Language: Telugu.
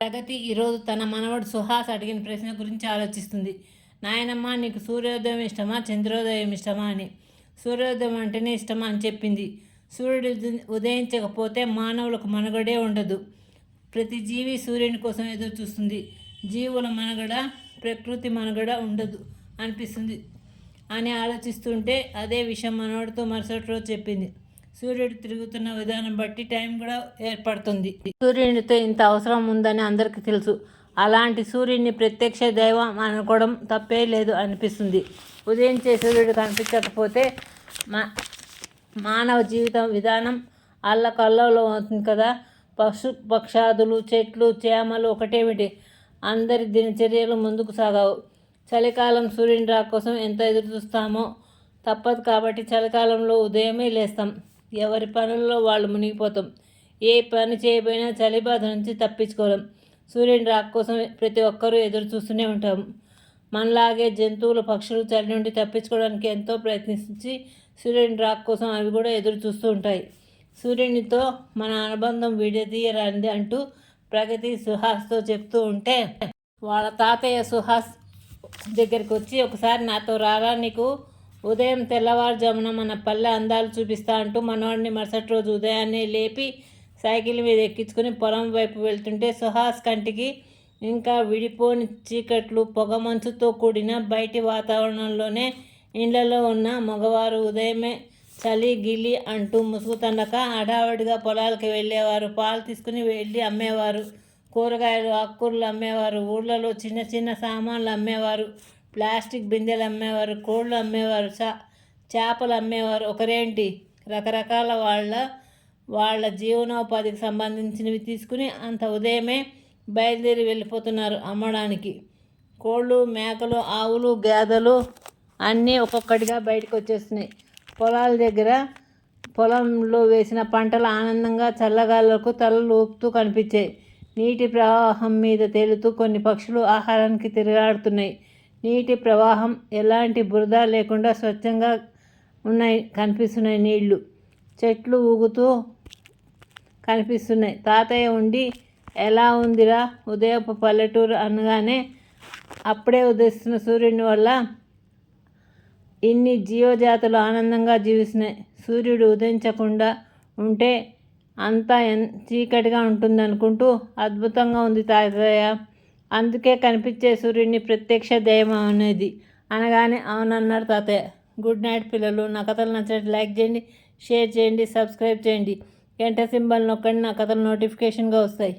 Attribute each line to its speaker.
Speaker 1: ప్రగతి ఈరోజు తన మనవడు సుహాస్ అడిగిన ప్రశ్న గురించి ఆలోచిస్తుంది. నాయనమ్మ, నీకు సూర్యోదయం ఇష్టమా, చంద్రోదయం ఇష్టమా అని. సూర్యోదయం అంటేనే ఇష్టమా అని చెప్పింది. సూర్యుడు ఉదయించకపోతే మానవులకు మనుగడే ఉండదు. ప్రతి జీవి సూర్యుని కోసం ఎదురు చూస్తుంది. జీవుల మనుగడ, ప్రకృతి మనుగడ ఉండదు అనిపిస్తుంది అని ఆలోచిస్తుంటే అదే విషయం మనవడితో మరుసటి రోజు చెప్పింది. సూర్యుడు తిరుగుతున్న విధానం బట్టి టైం కూడా ఏర్పడుతుంది. సూర్యునితో ఇంత అవసరం ఉందని అందరికీ తెలుసు. అలాంటి సూర్యుడిని ప్రత్యక్ష దైవం అనుకోవడం తప్పే లేదు అనిపిస్తుంది. ఉదయించే సూర్యుడు కనిపించకపోతే మానవ జీవితం విధానం అల్లకల్లోలం అవుతుంది కదా. పక్షాదులు, చెట్లు, చేమలు ఒకటేమిటి, అందరి దినచర్యలు ముందుకు సాగవు. చలికాలం సూర్యుని రాక కోసం ఎంత ఎదురు చూస్తామో తప్పదు కాబట్టి చలికాలంలో ఉదయమే లేస్తాం. ఎవరి పనుల్లో వాళ్ళు మునిగిపోతాం. ఏ పని చేయబోయినా చలి బాధ నుంచి తప్పించుకోవడం. సూర్యుని రాక కోసం ప్రతి ఒక్కరూ ఎదురు చూస్తూనే ఉంటాం. మనలాగే జంతువులు, పక్షులు చలి నుండి తప్పించుకోవడానికి ఎంతో ప్రయత్నించి సూర్యుని రాక కోసం అవి కూడా ఎదురు చూస్తూ ఉంటాయి. సూర్యునితో మన అనుబంధం విడదీయరానిది అంటూ ప్రగతి సుహాస్తో చెప్తూ ఉంటే వాళ్ళ తాతయ్య సుహాస్ దగ్గరికి వచ్చి, ఒకసారి నాతో రారా, నీకు ఉదయం తెల్లవారుజామున మన పల్లె అందాలు చూపిస్తా అంటూ మనవాడిని మరుసటి రోజు ఉదయాన్నే లేపి సైకిల్ మీద ఎక్కించుకుని పొలం వైపు వెళ్తుంటే సుహాస్ కంటికి ఇంకా విడిపోని చీకట్లు, పొగమంచుతో కూడిన బయటి వాతావరణంలోనే ఇండ్లలో ఉన్న మగవారు ఉదయమే చలి గిలి అంటూ ముసుగుతండక హడావడిగా పొలాలకు వెళ్ళేవారు. పాలు తీసుకుని వెళ్ళి అమ్మేవారు. కూరగాయలు, ఆకుకూరలు అమ్మేవారు. ఊళ్ళలో చిన్న చిన్న సామాన్లు అమ్మేవారు. ప్లాస్టిక్ బిందెలు అమ్మేవారు. కోళ్ళు అమ్మేవారు. చేపలు అమ్మేవారు. ఒకరేంటి, రకరకాల వాళ్ళ జీవనోపాధికి సంబంధించినవి తీసుకుని అంత ఉదయమే బయలుదేరి వెళ్ళిపోతున్నారు అమ్మడానికి. కోళ్ళు, మేకలు, ఆవులు, గేదెలు అన్నీ ఒక్కొక్కటిగా బయటకు వచ్చేస్తున్నాయి. పొలాల దగ్గర పొలంలో వేసిన పంటలు ఆనందంగా చల్లగాలకు తలలు ఊపుతూ కనిపించాయి. నీటి ప్రవాహం మీద తేలుతూ కొన్ని పక్షులు ఆహారానికి తిరగాడుతున్నాయి. నీటి ప్రవాహం ఎలాంటి బురద లేకుండా స్వచ్ఛంగా కనిపిస్తున్నాయి. నీళ్లు, చెట్లు ఊగుతూ కనిపిస్తున్నాయి. తాతయ్య ఉండి, ఎలా ఉందిరా ఉదయపు పల్లెటూరు అనగానే, అప్పుడే ఉదయిస్తున్న సూర్యుని వల్ల ఇన్ని జీవజాతులు ఆనందంగా జీవిస్తున్నాయి. సూర్యుడు ఉదయించకుండా ఉంటే అంతా చీకటిగా ఉంటుందనుకుంటూ, అద్భుతంగా ఉంది తాతయ్య, అందుకే కనిపించే సూర్యుడిని ప్రత్యక్ష దైవం అనేది అనగానే అవునన్నారు తాతయ్య. గుడ్ నైట్ పిల్లలు. నా కథలు నచ్చినట్టు లైక్ చేయండి, షేర్ చేయండి, సబ్స్క్రైబ్ చేయండి. గంట సింబల్ నొక్కండి, నా కథలు నోటిఫికేషన్గా వస్తాయి.